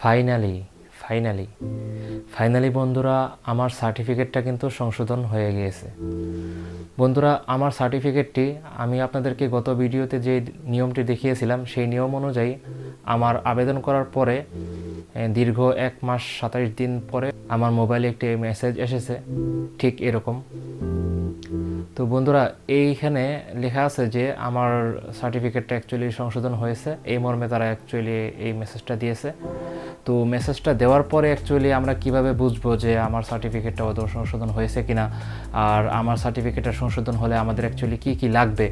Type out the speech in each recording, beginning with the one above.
Finally finally finally বন্ধুরা, আমার সার্টিফিকেটটা কিন্তু সংশোধন হয়ে গিয়েছে। বন্ধুরা, আমার সার্টিফিকেটটি আমি আপনাদেরকে গত ভিডিওতে যে নিয়মটি দেখিয়েছিলাম সেই নিয়ম অনুযায়ী আমার আবেদন করার পরে দীর্ঘ 1 মাস 27 দিন পরে আমার মোবাইলে একটি মেসেজ এসেছে ঠিক এরকম। তো বন্ধুরা, এইখানে লেখা আছে যে আমার সার্টিফিকেটটা অ্যাকচুয়ালি সংশোধন হয়েছে, এই মর্মে তারা অ্যাকচুয়ালি এই মেসেজটা দিয়েছে। তো মেসেজটা দেওয়ার পরে অ্যাকচুয়ালি আমরা কিভাবে বুঝবো যে আমার সার্টিফিকেটটা আদৌ সংশোধন হয়েছে কিনা, আর আমার সার্টিফিকেটটা সংশোধন হলে আমাদের অ্যাকচুয়ালি কী কী লাগবে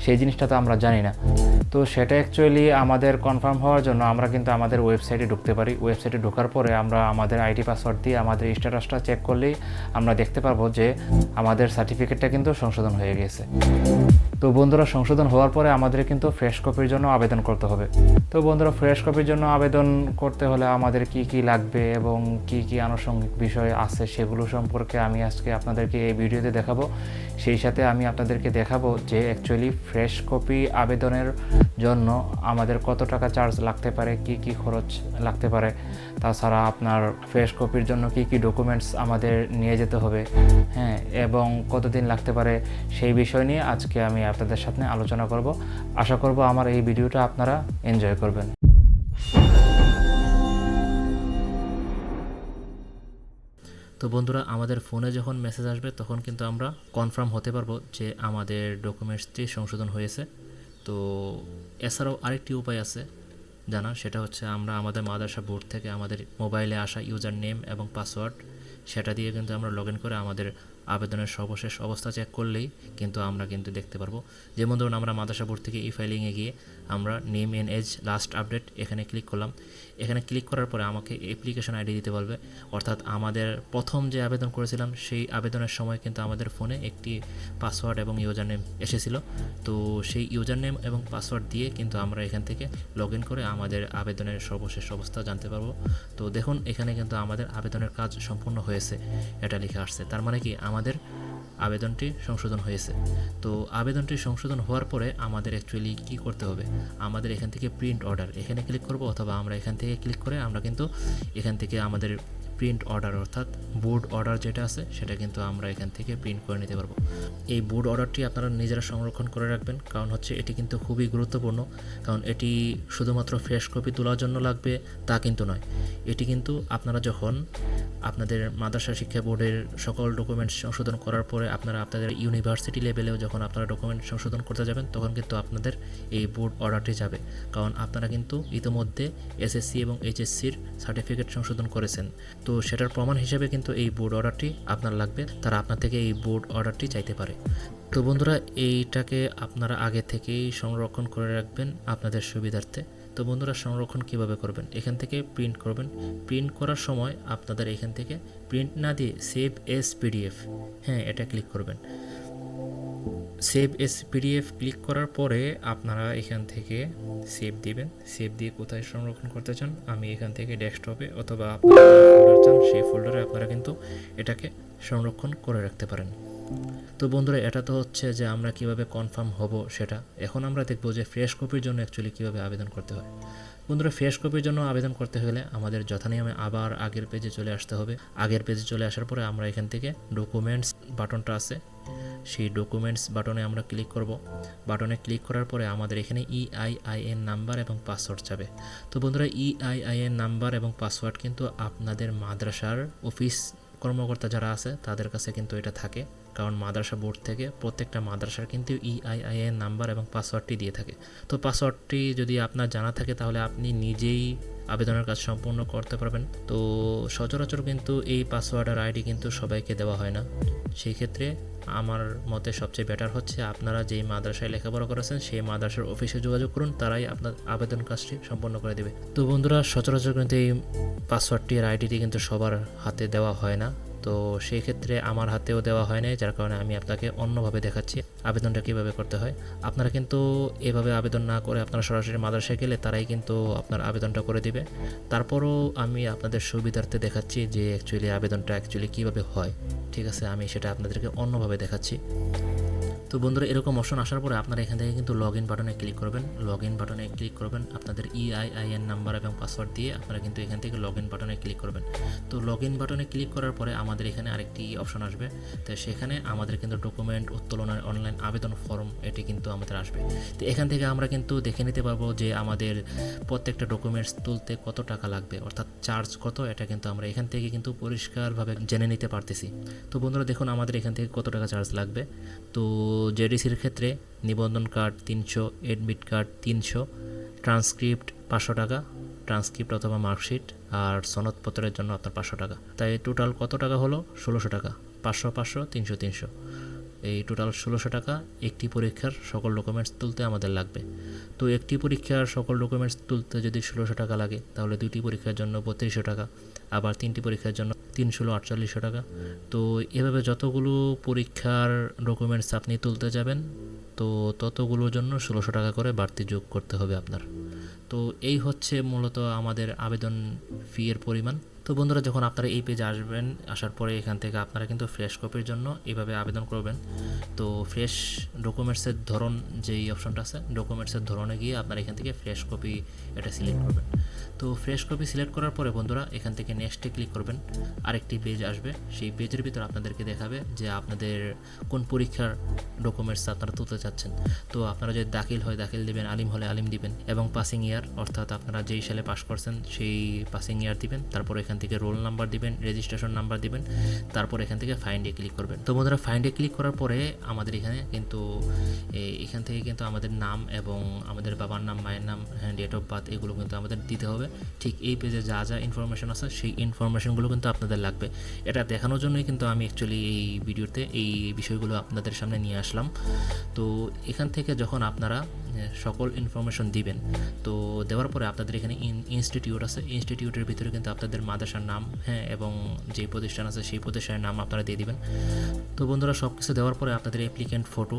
সেই জিনিসটা তো আমরা জানি না। তো সেটা অ্যাকচুয়ালি আমাদের কনফার্ম হওয়ার জন্য আমরা কিন্তু আমাদের ওয়েবসাইটে ঢুকতে পারি। ওয়েবসাইটে ঢোকার পরে আমরা আমাদের আইডি পাসওয়ার্ড দিয়ে আমাদের স্ট্যাটাসটা চেক করলেই আমরা দেখতে পারবো যে আমাদের সার্টিফিকেটটা কিন্তু সংশোধন হয়ে গেছে। তো বন্ধুরা, সংশোধন হওয়ার পরে আমাদের কিন্তু ফ্রেশ কপির জন্য আবেদন করতে হবে। তো বন্ধুরা, ফ্রেশ কপির জন্য আবেদন করতে হলে আমাদের কি কি লাগবে এবং কি কি আনুষঙ্গিক বিষয় আছে সেগুলো সম্পর্কে আমি আজকে আপনাদেরকে এই ভিডিওতে দেখাবো। সেই সাথে আমি আপনাদেরকে দেখাবো যে অ্যাকচুয়ালি ফ্রেশ কপি আবেদনের জন্য আমাদের কত টাকা চার্জ লাগতে পারে, কি কি খরচ লাগতে পারে, তাছাড়া আপনার ফ্রেশ কপির জন্য কি কি ডকুমেন্টস আমাদের নিয়ে যেতে হবে, হ্যাঁ, এবং কতদিন লাগতে পারে সেই বিষয় নিয়ে আজকে আমি আপনাদের সাথে আলোচনা করব। আশা করব আমার এই ভিডিওটা আপনারা এনজয় করবেন। তো বন্ধুরা, আমাদের ফোনে যখন মেসেজ আসবে তখন কিন্তু আমরা কনফার্ম হতে পারবো যে আমাদের ডকুমেন্টসটি সংশোধন হয়েছে। তো এছাড়াও আরেকটি উপায় আছে জানার, সেটা হচ্ছে আমরা আমাদের মাদ্রাসা বোর্ড থেকে আমাদের মোবাইলে আসা ইউজার নেম এবং পাসওয়ার্ড সেটা দিয়ে কিন্তু আমরা লগ ইন করে আমাদের আবেদনের সর্বশেষ অবস্থা চেক করলেই কিন্তু আমরা কিন্তু দেখতে পারবো। যেমন ধরুন, আমরা মাদ্রাসা বোর্ড থেকে ই ফাইলিংয়ে গিয়ে আমরা name and age last update এখানে ক্লিক করলাম। এখানে ক্লিক করার পরে আমাকে অ্যাপ্লিকেশন আইডি দিতে বলবে, অর্থাৎ আমাদের প্রথম যে আবেদন করেছিলাম সেই আবেদনের সময় কিন্তু আমাদের ফোনে একটি পাসওয়ার্ড এবং ইউজার নেম এসেছিল। তো সেই ইউজার নেম এবং পাসওয়ার্ড দিয়ে কিন্তু আমরা এখান থেকে লগ ইন করে আমাদের আবেদনের সর্বশেষ অবস্থা জানতে পারবো। তো দেখুন, এখানে কিন্তু আমাদের আবেদনের কাজ সম্পূর্ণ হয়েছে এটা লিখে আসছে, তার মানে কি আমাদের আবেদনটি সংশোধন হয়েছে। তো আবেদনটি সংশোধন হওয়ার পরে আমাদের অ্যাকচুয়ালি কি করতে হবে, আমাদের এখান থেকে প্রিন্ট অর্ডার এখানে ক্লিক করব, অথবা আমরা এখান থেকে ক্লিক করে আমরা কিন্তু এখান থেকে আমাদের প্রিন্ট অর্ডার অর্থাৎ বোর্ড অর্ডার যেটা আছে সেটা কিন্তু আমরা এখান থেকে প্রিন্ট করে নিতে পারবো। এই বোর্ড অর্ডারটি আপনারা নিজেরা সংরক্ষণ করে রাখবেন, কারণ হচ্ছে এটি কিন্তু খুবই গুরুত্বপূর্ণ। কারণ এটি শুধুমাত্র ফ্রেশ কপি তোলার জন্য লাগবে তা কিন্তু নয়, এটি কিন্তু আপনারা যখন আপনাদের মাদ্রাসা শিক্ষা বোর্ডের সকল ডকুমেন্টস সংশোধন করার পরে আপনারা আপনাদের ইউনিভার্সিটি লেভেলেও যখন আপনারা ডকুমেন্ট সংশোধন করতে যাবেন তখন কিন্তু আপনাদের এই বোর্ড অর্ডারটি যাবে। কারণ আপনারা কিন্তু ইতিমধ্যে এসএসসি এবং এইচএসসির সার্টিফিকেট সংশোধন করেছেন, তো সেটার প্রমাণ হিসেবে কিন্তু এই বোর্ড অর্ডারটি আপনার লাগবে, তারা আপনার থেকে এই বোর্ড অর্ডারটি চাইতে পারে। তো বন্ধুরা, এইটাকে আপনারা আগে থেকেই সংরক্ষণ করে রাখবেন আপনাদের সুবিধার্থে। তো বন্ধুরা, সংরক্ষণ কিভাবে করবেন, এখান থেকে প্রিন্ট করবেন। প্রিন্ট করার সময় আপনাদের এখান থেকে প্রিন্ট না দিয়ে সেভ এস পিডিএফ, হ্যাঁ, এটা ক্লিক করবেন। সেভ এস পিডিএফ ক্লিক করার পরে আপনারা এখান থেকে সেভ দিবেন। সেভ দিয়ে কোথায় সংরক্ষণ করতে চান, আমি এখান থেকে ডেস্কটপে অথবা আপনারা ফোল্ডার চান সেই ফোল্ডারে আপনারা কিন্তু এটাকে সংরক্ষণ করে রাখতে পারেন। তো বন্ধুরা, এটা তো হচ্ছে যে আমরা কিভাবে কনফার্ম হব সেটা। এখন আমরা দেখব যে ফ্রেশ কপির জন্য অ্যাকচুয়ালি কীভাবে আবেদন করতে হয়। বন্ধুরা, ফ্রেশ কপির জন্য আবেদন করতে হলে আমাদের যথানিয়মে আবার আগের পেজে চলে আসতে হবে। আগের পেজে চলে আসার পরে আমরা এখান থেকে ডকুমেন্টস বাটনটা আছে, সেই ডকুমেন্টস বাটনে আমরা ক্লিক করব। বাটনে ক্লিক করার পরে আমাদের এখানে EIIN নাম্বার এবং পাসওয়ার্ড যাবে। তো বন্ধুরা, EIIN নাম্বার এবং পাসওয়ার্ড কিন্তু আপনাদের মাদ্রাসার অফিস কর্মকর্তা যারা আছে তাদের কাছে কিন্তু এটা থাকে, কারণ মাদ্রাসা বোর্ড থেকে প্রত্যেকটা মাদ্রাসার কিন্তু EIIN নাম্বার এবং পাসওয়ার্ডটি দিয়ে থাকে। তো পাসওয়ার্ডটি যদি আপনার জানা থাকে তাহলে আপনি নিজেই আবেদনের কাজ সম্পূর্ণ করতে পারবেন। তো সচরাচর কিন্তু এই পাসওয়ার্ড আর আইডি কিন্তু সবাইকে দেওয়া হয় না, সেই ক্ষেত্রে আমার মতে সবচেয়ে বেটার হচ্ছে আপনারা যেই মাদ্রাসায় লেখাপড়া করেছেন সেই মাদ্রাসার অফিসে যোগাযোগ করুন, তারাই আপনার আবেদন কাজটি সম্পন্ন করে দেবে। তো বন্ধুরা, সচরাচর কিন্তু এই পাসওয়ার্ডটি আর আইডিটি কিন্তু সবার হাতে দেওয়া হয় না, তো সেই ক্ষেত্রে আমার হাতেও দেওয়া হয় নাই, যার কারণে আমি আপনাকে অন্যভাবে দেখাচ্ছি আবেদনটা কীভাবে করতে হয়। আপনারা কিন্তু এভাবে আবেদন না করে আপনারা সরাসরি মাদ্রাসায় গেলে তারাই কিন্তু আপনার আবেদনটা করে দিবে। তারপরও আমি আপনাদের সুবিধার্থে দেখাচ্ছি যে অ্যাকচুয়ালি আবেদনটা অ্যাকচুয়ালি কীভাবে হয়। ঠিক আছে, আমি সেটা আপনাদেরকে অন্যভাবে দেখাচ্ছি। তো বন্ধুরা এরকম অপশন আসার পরে আপনারা এখান থেকে কিন্তু লগ ইন বাটনে ক্লিক করবেন। লগ ইন বাটনে ক্লিক করবেন, আপনাদের EIN নাম্বার এবং পাসওয়ার্ড দিয়ে আপনারা কিন্তু এখান থেকে লগ ইন বাটনে ক্লিক করবেন। তো লগ ইন বাটনে ক্লিক করার পরে আমাদের এখানে আরেকটি অপশন আসবে, তো সেখানে আমাদের কিন্তু ডকুমেন্ট উত্তোলনের অনলাইন আবেদন ফর্ম এটি কিন্তু আমাদের আসবে। তো এখান থেকে আমরা কিন্তু দেখে নিতে পারবো যে আমাদের প্রত্যেকটা ডকুমেন্টস তুলতে কত টাকা লাগবে, অর্থাৎ চার্জ কত, এটা কিন্তু আমরা এখান থেকে কিন্তু পরিষ্কারভাবে জেনে নিতে পারতেছি। তো বন্ধুরা দেখুন আমাদের এখান থেকে কত টাকা চার্জ লাগবে। তো জেডিসির ক্ষেত্রে নিবন্ধন কার্ড 300, এডমিট কার্ড 300, ট্রান্সক্রিপ্ট 500 টাকা, ট্রান্সক্রিপ্ট অথবা মার্কশিট, আর সনদপত্রের জন্য আপনার 500 টাকা। তাই টোটাল কত টাকা হলো? 1600 টাকা। 500 500 300 300, এই টোটাল 1600 টাকা একটি পরীক্ষার সকল ডকুমেন্টস তুলতে আমাদের লাগবে। তো একটি পরীক্ষার সকল ডকুমেন্টস তুলতে যদি 1600 টাকা লাগে, তাহলে দুইটি পরীক্ষার জন্য 3200 টাকা, আবার তিনটি পরীক্ষার জন্য 348 টাকা। তো এভাবে যতগুলো পরীক্ষার ডকুমেন্টস আপনি তুলতে যাবেন, তো ততগুলোর জন্য 1600 টাকা করে বাড়তি যোগ করতে হবে আপনার। তো এই হচ্ছে মূলত আমাদের আবেদন ফি এর পরিমাণ। তো বন্ধুরা যখন আপনারা এই পেজে আসবেন, আসার পরে এখান থেকে আপনারা কিন্তু ফ্রেশ কপির জন্য এইভাবে আবেদন করবেন। তো ফ্রেশ ডকুমেন্টসের ধরন যেই অপশনটা আছে, ডকুমেন্টসের ধরনে গিয়ে আপনারা এখান থেকে ফ্রেশ কপি এটা সিলেক্ট করবেন। তো ফ্রেশ কপি সিলেক্ট করার পরে বন্ধুরা এখান থেকে নেক্সটে ক্লিক করবেন, আরেকটি পেজ আসবে। সেই পেজের ভিতর আপনাদেরকে দেখাবে যে আপনাদের কোন পরীক্ষার ডকুমেন্টস আপনারা তুলতে চাচ্ছেন। তো আপনারা যদি দাখিল হয় দাখিল দিবেন, আলিম হলে আলিম দিবেন, এবং পাসিং ইয়ার অর্থাৎ আপনারা যেই সালে পাস করছেন সেই পাসিং ইয়ার দিবেন। তারপর এখান থেকে রোল নাম্বার দিবেন, রেজিস্ট্রেশন নাম্বার দিবেন, তারপর এখান থেকে ফাইন্ডে ক্লিক করবেন। তো বন্ধুরা ফাইন্ডে ক্লিক করার পরে আমাদের এখানে কিন্তু এখান থেকে কিন্তু আমাদের নাম এবং আমাদের বাবার নাম, মায়ের নাম, ডেট অফ বার্থ এগুলো কিন্তু আমাদের দিতে হবে। ঠিক এই পেজে যা যা ইনফরমেশন আছে সেই ইনফরমেশনগুলো কিন্তু আপনাদের লাগবে। এটা দেখানোর জন্যই কিন্তু আমি অ্যাকচুয়ালি এই ভিডিওতে এই বিষয়গুলো আপনাদের সামনে নিয়ে আসলাম। তো এখান থেকে যখন আপনারা সকল ইনফরমেশন দিবেন, তো দেওয়ার পরে আপনাদের এখানে ইনস্টিটিউট আছে, ইনস্টিটিউটের ভিতরে কিন্তু আপনাদের মাদ্রাসার নাম, এবং যে প্রতিষ্ঠান আছে সেই প্রতিষ্ঠানের নাম আপনারা দিয়ে দিবেন। তো বন্ধুরা সব কিছু দেওয়ার পরে আপনাদের অ্যাপ্লিক্যান্ট ফটো,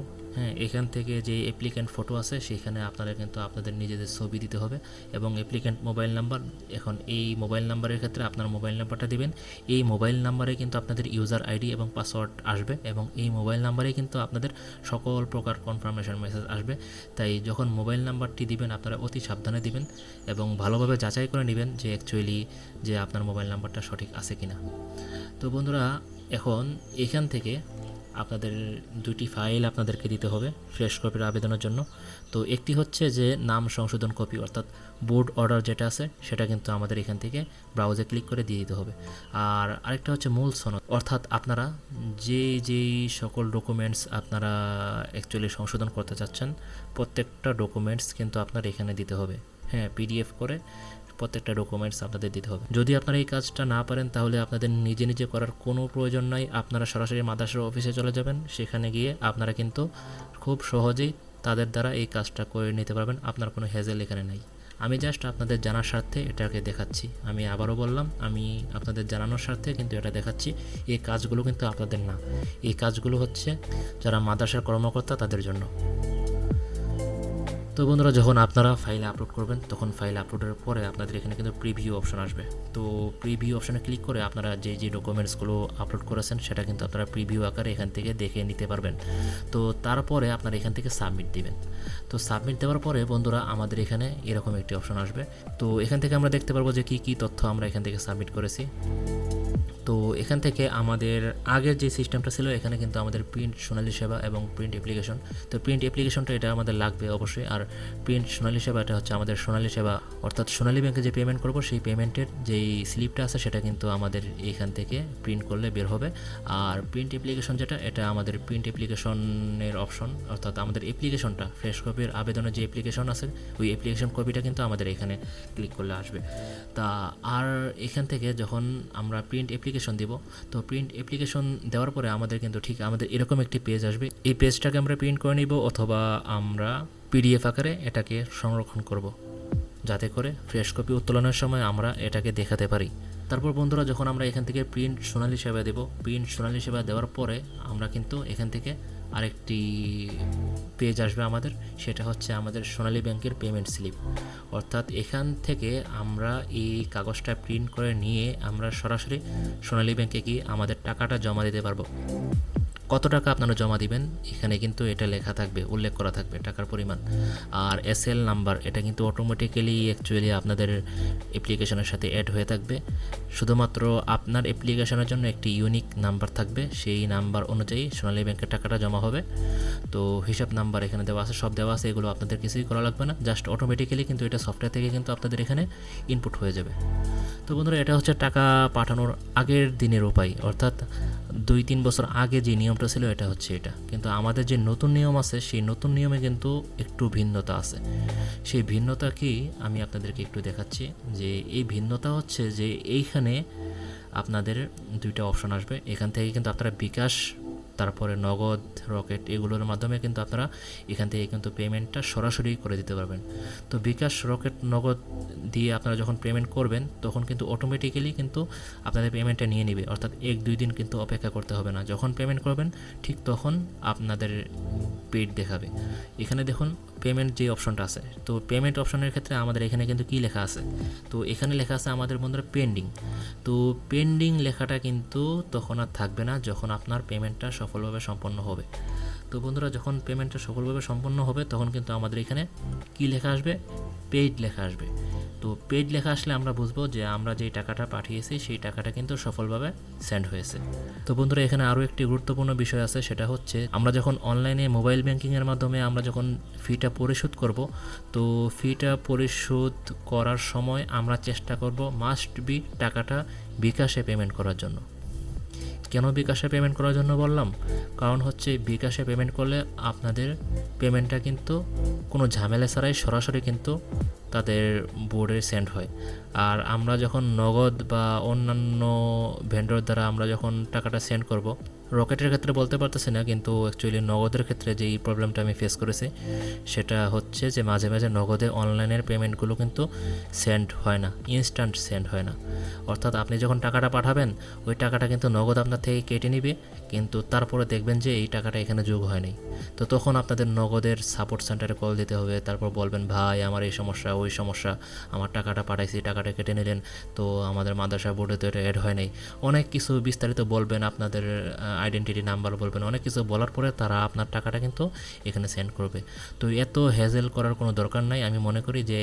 এখান থেকে যে অ্যাপ্লিক্যান্ট ফটো আছে সেখানে আপনারা কিন্তু আপনাদের নিজেদের ছবি দিতে হবে, এবং অ্যাপ্লিক্যান্ট মোবাইল নাম্বার। এখন এই মোবাইল নাম্বারের ক্ষেত্রে আপনার মোবাইল নাম্বারটা দিবেন। এই মোবাইল নাম্বারে কিন্তু আপনাদের ইউজার আইডি এবং পাসওয়ার্ড আসবে, এবং এই মোবাইল নাম্বারে কিন্তু আপনাদের সকল প্রকার কনফার্মেশন মেসেজ আসবে। তাই যখন মোবাইল নাম্বারটি দিবেন আপনারা অতি সাবধানে দিবেন এবং ভালোভাবে যাচাই করে নেবেন যে অ্যাকচুয়ালি যে আপনার মোবাইল নাম্বারটা সঠিক আছে কিনা। তো বন্ধুরা এখন এখান থেকে আপনাদের দুটি ফাইল আপনাদেরকে দিতে হবে ফ্রেশ কপির আবেদনের জন্য। তো একটি হচ্ছে যে নাম সংশোধন কপি, অর্থাৎ বোর্ড অর্ডার যেটা আছে সেটা কিন্তু আমাদের এখান থেকে ব্রাউজে ক্লিক করে দিয়ে দিতে হবে। আর আরেকটা হচ্ছে মূল সনদ, অর্থাৎ আপনারা যেই সকল ডকুমেন্টস আপনারা অ্যাকচুয়ালি সংশোধন করতে চাচ্ছেন প্রত্যেকটা ডকুমেন্টস কিন্তু আপনার এখানে দিতে হবে। PDF করে প্রত্যেকটা ডকুমেন্টস আপনাদের দিতে হবে। যদি আপনারা এই কাজটা না পারেন তাহলে আপনাদের নিজে নিজে করার কোনো প্রয়োজন নাই, আপনারা সরাসরি মাদ্রাসার অফিসে চলে যাবেন, সেখানে গিয়ে আপনারা কিন্তু খুব সহজেই তাদের দ্বারা এই কাজটা করে নিতে পারবেন। আপনার কোনো হেজেল এখানে নাই। আমি জাস্ট আপনাদের জানার স্বার্থে এটাকে দেখাচ্ছি। আমি আবারও বললাম, আমি আপনাদের জানানোর স্বার্থে কিন্তু এটা দেখাচ্ছি। এই কাজগুলো কিন্তু আপনাদের না, এই কাজগুলো হচ্ছে যারা মাদ্রাসার কর্মকর্তা তাদের জন্য। তো বন্ধুরা যখন আপনারা ফাইল আপলোড করবেন তখন ফাইল আপলোডের পরে আপনাদের এখানে কিন্তু প্রিভিউ অপশন আসবে। তো প্রিভিউ অপশনে ক্লিক করে আপনারা যে ডকুমেন্টসগুলো আপলোড করেছেন সেটা কিন্তু আপনারা প্রিভিউ আকারে এখান থেকে দেখে নিতে পারবেন। তো তারপরে আপনারা এখান থেকে সাবমিট দিবেন। তো সাবমিট দেওয়ার পরে বন্ধুরা আমাদের এখানে এরকম একটি অপশন আসবে। তো এখান থেকে আমরা দেখতে পারবো যে কী তথ্য আমরা এখান থেকে সাবমিট করেছি। তো এখান থেকে আমাদের আগের যে সিস্টেমটা ছিল এখানে কিন্তু আমাদের প্রিন্ট সোনালী সেবা এবং প্রিন্ট অ্যাপ্লিকেশন, তো প্রিন্ট অ্যাপ্লিকেশনটা এটা আমাদের লাগবে অবশ্যই। আর প্রিন্ট সোনালী সেবা এটা হচ্ছে আমাদের সোনালী সেবা, অর্থাৎ সোনালী ব্যাংকে যে পেমেন্ট করব সেই পেমেন্টের যেই স্লিপটা আছে সেটা কিন্তু আমাদের এখান থেকে প্রিন্ট করলে বের হবে। আর প্রিন্ট অ্যাপ্লিকেশন যেটা, এটা আমাদের প্রিন্ট অ্যাপ্লিকেশনের অপশন, অর্থাৎ আমাদের অ্যাপ্লিকেশনটা ফ্রেশ কপির আবেদনের যে অ্যাপ্লিকেশন আছে ওই অ্যাপ্লিকেশন কপিটা কিন্তু আমাদের এখানে ক্লিক করলে আসবে। তা আর এখান থেকে যখন আমরা প্রিন্ট অ্যাপ্লিকেশন দিব, তো প্রিন্ট অ্যাপ্লিকেশন দেওয়ার পরে আমাদের কিন্তু ঠিক আমাদের এরকম একটি পেজ আসবে। এই পেজটাকে আমরা প্রিন্ট করে নিব অথবা আমরা PDF আকারে এটাকে সংরক্ষণ করব, যাতে করে ফ্রেশ কপি উত্তোলনের সময় আমরা এটাকে দেখাতে পারি। তারপর বন্ধুরা যখন আমরা এখান থেকে প্রিন্ট সোনালী সেবা দেব, প্রিন্ট সোনালী সেবা দেওয়ার পরে আমরা কিন্তু এখান থেকে আরেকটি পেজ আসবে আমাদের, সেটা হচ্ছে আমাদের সোনালী ব্যাংকের পেমেন্ট স্লিপ। অর্থাৎ এখান থেকে আমরা এই কাগজটা প্রিন্ট করে নিয়ে আমরা সরাসরি সোনালী ব্যাংকে গিয়ে আমাদের টাকাটা জমা দিতে পারবো। কত টাকা আপনারা জমা দিবেন এখানে কিন্তু এটা লেখা থাকবে, উল্লেখ করা থাকবে টাকার পরিমাণ। আর এসএল নাম্বার এটা কিন্তু অটোমেটিক্যালি অ্যাকচুয়ালি আপনাদের অ্যাপ্লিকেশনের সাথে অ্যাড হয়ে থাকবে। শুধুমাত্র আপনার অ্যাপ্লিকেশনের জন্য একটি ইউনিক নাম্বার থাকবে, সেই নাম্বার অনুযায়ী সোনালী ব্যাংকের টাকাটা জমা হবে। তো হিসাব নাম্বার এখানে দেওয়া আছে, সব দেওয়া আছে, এগুলো আপনাদের কিছুই করা লাগবে না, জাস্ট অটোমেটিক্যালি কিন্তু এটা সফটওয়্যার থেকে কিন্তু আপনাদের এখানে ইনপুট হয়ে যাবে। তো বন্ধুরা এটা হচ্ছে টাকা পাঠানোর আগের দিনের উপায়, অর্থাৎ 2-3 বছর আগে যে নিয়মটা ছিল এটা হচ্ছে এটা। কিন্তু আমাদের যে নতুন নিয়ম আছে সেই নতুন নিয়মে কিন্তু একটু ভিন্নতা আছে। সেই ভিন্নতা কি আমি আপনাদেরকে একটু দেখাচ্ছি। যে এই ভিন্নতা হচ্ছে যে এইখানে আপনাদের 2টা অপশন আসবে। এখান থেকে কিন্তু আপনারা বিকাশ, তারপরে নগদ, রকেট এগুলোর মাধ্যমে কিন্তু আপনারা এখান থেকে কিন্তু পেমেন্টটা সরাসরি করে দিতে পারবেন। তো বিকাশ, রকেট, নগদ দিয়ে আপনারা যখন পেমেন্ট করবেন তখন কিন্তু অটোমেটিক্যালি কিন্তু আপনাদের পেমেন্টটা নিয়ে নেবে, অর্থাৎ 1-2 দিন কিন্তু অপেক্ষা করতে হবে না। যখন পেমেন্ট করবেন ঠিক তখন আপনাদের পেড দেখাবে। এখানে দেখুন পেমেন্ট যে অপশনটা আছে, তো পেমেন্ট অপশনের ক্ষেত্রে আমাদের এখানে কিন্তু কি লেখা আছে, তো এখানে লেখা আছে আমাদের বন্ধুরা পেন্ডিং। তো পেন্ডিং লেখাটা কিন্তু তখন আর থাকবে না যখন আপনার পেমেন্টটা সফলভাবে সম্পন্ন হবে। তো বন্ধুরা যখন পেমেন্টটা সফলভাবে সম্পন্ন হবে তখন কিন্তু আমাদের এখানে কি লেখা আসবে, পেইড লেখা আসবে। তো পেইড লেখা আসলে আমরা বুঝবো যে আমরা যেই টাকাটা পাঠিয়েছি সেই টাকাটা কিন্তু সফলভাবে সেন্ড হয়েছে। তো বন্ধুরা এখানে আরও একটি গুরুত্বপূর্ণ বিষয় আছে, সেটা হচ্ছে আমরা যখন অনলাইনে মোবাইল ব্যাংকিংয়ের মাধ্যমে আমরা যখন ফিটা পরিশোধ করব, তো ফিটা পরিশোধ করার সময় আমরা চেষ্টা করব মাস্ট বি টাকাটা বিকাশে পেমেন্ট করার জন্য। কেন বিকাশে পেমেন্ট করার জন্য বললাম, কারণ হচ্ছে বিকাশে পেমেন্ট করলে আপনাদের পেমেন্টটা কিন্তু কোনো ঝামেলা ছাড়াই সরাসরি কিন্তু তাদের বোর্ডে সেন্ড হয়। আর আমরা যখন নগদ বা অন্যান্য ভেন্ডর দ্বারা আমরা যখন টাকাটা সেন্ড করব, রকেটের ক্ষেত্রে বলতে পারতেছি না, কিন্তু অ্যাকচুয়ালি নগদের ক্ষেত্রে যেই প্রবলেমটা আমি ফেস করেছি সেটা হচ্ছে যে মাঝে মাঝে নগদে অনলাইনের পেমেন্টগুলো কিন্তু সেন্ড হয় না, ইনস্ট্যান্ট সেন্ড হয় না। অর্থাৎ আপনি যখন টাকাটা পাঠাবেন ওই টাকাটা কিন্তু নগদ আপনার থেকে কেটে নিবে, কিন্তু তারপরে দেখবেন যে এই টাকাটা এখানে যোগ হয় নাই। তো তখন আপনাদের নগদের সাপোর্ট সেন্টারে কল দিতে হবে, তারপর বলবেন ভাই আমার এই সমস্যা ওই সমস্যা, আমার টাকাটা পাঠাইছি টাকাটা কেটে নিলেন, তো আমাদের মাদ্রাসা বোর্ডে তো এটা অ্যাড হয় নাই, অনেক কিছু বিস্তারিত বলবেন, আপনাদের আইডেন্টিটি নাম্বার বলবেন, অনেক কিছু বলার পরে তারা আপনার টাকাটা কিন্তু এখানে সেন্ড করবে। তো এত হ্যাজেল করার কোনো দরকার নাই। আমি মনে করি যে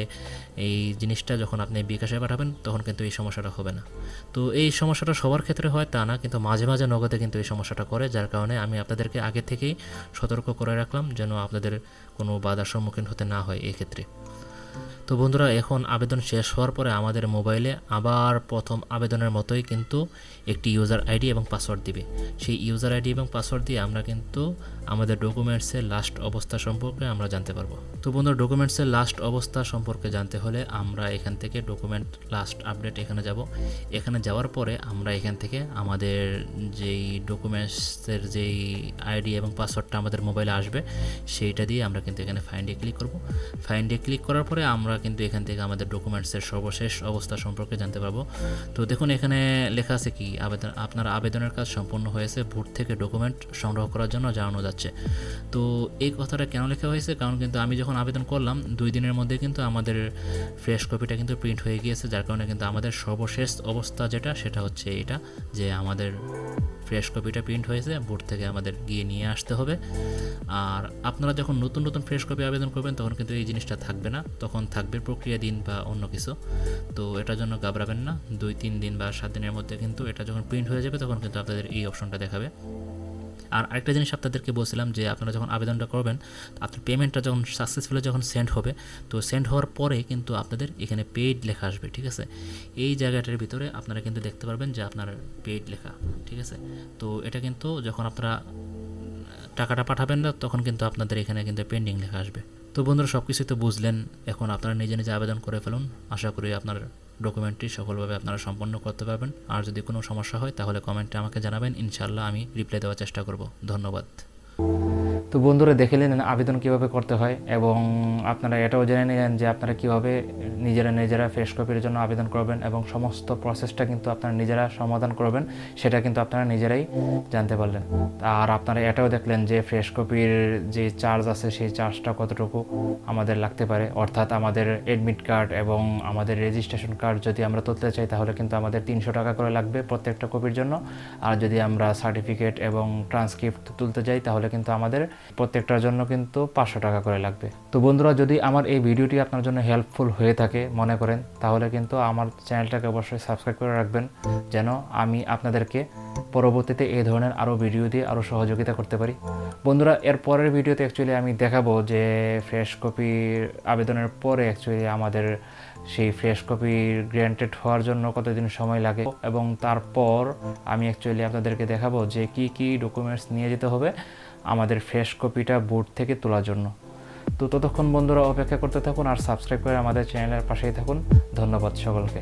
এই জিনিসটা যখন আপনি বিকাশে পাঠাবেন তখন কিন্তু এই সমস্যাটা হবে না। তো এই সমস্যাটা সবার ক্ষেত্রে হয় তা না, কিন্তু মাঝে মাঝে নগদে কিন্তু এই সমস্যাটা করে, যার কারণে আমি আপনাদেরকে আগে থেকেই সতর্ক করে রাখলাম যেন আপনাদের কোনো বাধার সম্মুখীন হতে না হয় এই ক্ষেত্রে। তো বন্ধুরা এখন আবেদন শেষ হওয়ার পরে আমাদের মোবাইলে আবার প্রথম আবেদনের মতোই কিন্তু একটি ইউজার আইডি এবং পাসওয়ার্ড দিবে। সেই ইউজার আইডি এবং পাসওয়ার্ড দিয়ে আমরা কিন্তু আমাদের ডকুমেন্টসের লাস্ট অবস্থা সম্পর্কে আমরা জানতে পারবো। তো বন্ধুরা ডকুমেন্টসের লাস্ট অবস্থা সম্পর্কে জানতে হলে আমরা এখান থেকে ডকুমেন্ট লাস্ট আপডেট এখানে যাব। এখানে যাওয়ার পরে আমরা এখান থেকে আমাদের যেই ডকুমেন্টসের যেই আইডি এবং পাসওয়ার্ডটা আমাদের মোবাইলে আসবে সেইটা দিয়ে আমরা কিন্তু এখানে ফাইন্ডে ক্লিক করব। ফাইন্ডে ক্লিক করার পরে আমরা কিন্তু এখান থেকে আমাদের ডকুমেন্টসের সর্বশেষ অবস্থা সম্পর্কে জানতে পারবো। তো দেখুন এখানে লেখা আছে কি, আপনার আবেদনের কাজ সম্পূর্ণ হয়েছে, বুথ থেকে ডকুমেন্ট সংগ্রহ করার জন্য জানানো যাচ্ছে। তো এই কথাটা কেন লেখা হয়েছে, কারণ কিন্তু আমি যখন আবেদন করলাম 2 দিনের মধ্যে কিন্তু আমাদের ফ্রেশ কপিটা কিন্তু প্রিন্ট হয়ে গিয়েছে, যার কারণে কিন্তু আমাদের সর্বশেষ অবস্থা যেটা সেটা হচ্ছে এটা যে আমাদের ফ্রেশ কপিটা প্রিন্ট হয়েছে, বোর্ড থেকে আমাদের গিয়ে নিয়ে আসতে হবে। আর আপনারা যখন নতুন নতুন ফ্রেশ কপি আবেদন করবেন তখন কিন্তু এই জিনিসটা থাকবে না, তখন থাকবে প্রক্রিয়া দিন বা অন্য কিছু। তো এটার জন্য ঘাবড়াবেন না, 2-3 দিন বা 7 দিনের মধ্যে কিন্তু এটা যখন প্রিন্ট হয়ে যাবে তখন কিন্তু আপনাদের এই অপশনটা দেখাবে। আর আরেকটা জিনিস আপনাদেরকে বলছিলাম যে আপনারা যখন আবেদনটা করবেন আপনার পেমেন্টটা যখন সাকসেসফুলি যখন সেন্ড হবে, তো সেন্ড হওয়ার পরে কিন্তু আপনাদের এখানে পেইড লেখা আসবে, ঠিক আছে। এই জায়গাটার ভিতরে আপনারা কিন্তু দেখতে পারবেন যে আপনার পেইড লেখা, ঠিক আছে। তো এটা কিন্তু যখন আপনারা টাকাটা পাঠাবেন না তখন কিন্তু আপনাদের এখানে কিন্তু পেন্ডিং লেখা আসবে। তো বন্ধুরা সব কিছুই তো বুঝলেন, এখন আপনারা নিজে নিজে আবেদন করে ফেলুন। আশা করি আপনার ডকুমেন্টটি সফলভাবে আপনারা সম্পন্ন করতে পারবেন। আর যদি কোনো সমস্যা হয় তাহলে কমেন্টে আমাকে জানাবেন, ইনশাআল্লাহ আমি রিপ্লাই দেওয়ার চেষ্টা করব। ধন্যবাদ। তো বন্ধুরা দেখে নিলেন আবেদন কীভাবে করতে হয়, এবং আপনারা এটাও জেনে নিলেন যে আপনারা কীভাবে নিজেরা ফ্রেশ কপির জন্য আবেদন করবেন, এবং সমস্ত প্রসেসটা কিন্তু আপনারা নিজেরা সমাধান করবেন, সেটা কিন্তু আপনারা নিজেরাই জানতে পারলেন। আর আপনারা এটাও দেখলেন যে ফ্রেশ কপির যে চার্জ আছে সেই চার্জটা কতটুকু আমাদের লাগতে পারে, অর্থাৎ আমাদের অ্যাডমিট কার্ড এবং আমাদের রেজিস্ট্রেশন কার্ড যদি আমরা তুলতে চাই তাহলে কিন্তু আমাদের 300 টাকা করে লাগবে প্রত্যেকটা কপির জন্য। আর যদি আমরা সার্টিফিকেট এবং ট্রান্সক্রিপ্ট তুলতে যাই তাহলে কিন্তু আমাদের প্রত্যেকটার জন্য কিন্তু 500 টাকা করে লাগবে। তো বন্ধুরা, যদি আমার এই ভিডিওটি আপনার জন্য হেল্পফুল হয়ে থাকে মনে করেন, তাহলে কিন্তু আমার চ্যানেলটাকে অবশ্যই সাবস্ক্রাইব করে রাখবেন, যেন আমি আপনাদেরকে পরবর্তীতে এই ধরনের আরও ভিডিও দিয়ে আরও সহযোগিতা করতে পারি। বন্ধুরা, এর পরের ভিডিওতে অ্যাকচুয়ালি আমি দেখাবো যে ফ্রেশ কপির আবেদনের পরে অ্যাকচুয়ালি আমাদের সেই ফ্রেশ কপি গ্র্যান্টেড হওয়ার জন্য কতদিন সময় লাগে, এবং তারপর আমি অ্যাকচুয়ালি আপনাদেরকে দেখাবো যে কি কি ডকুমেন্টস নিয়ে যেতে হবে আমাদের ফ্রেশ কপিটা বোর্ড থেকে তোলার জন্য। তো ততক্ষণ বন্ধুরা অপেক্ষা করতে থাকুন আর সাবস্ক্রাইব করে আমাদের চ্যানেলের পাশেই থাকুন। ধন্যবাদ সকলকে।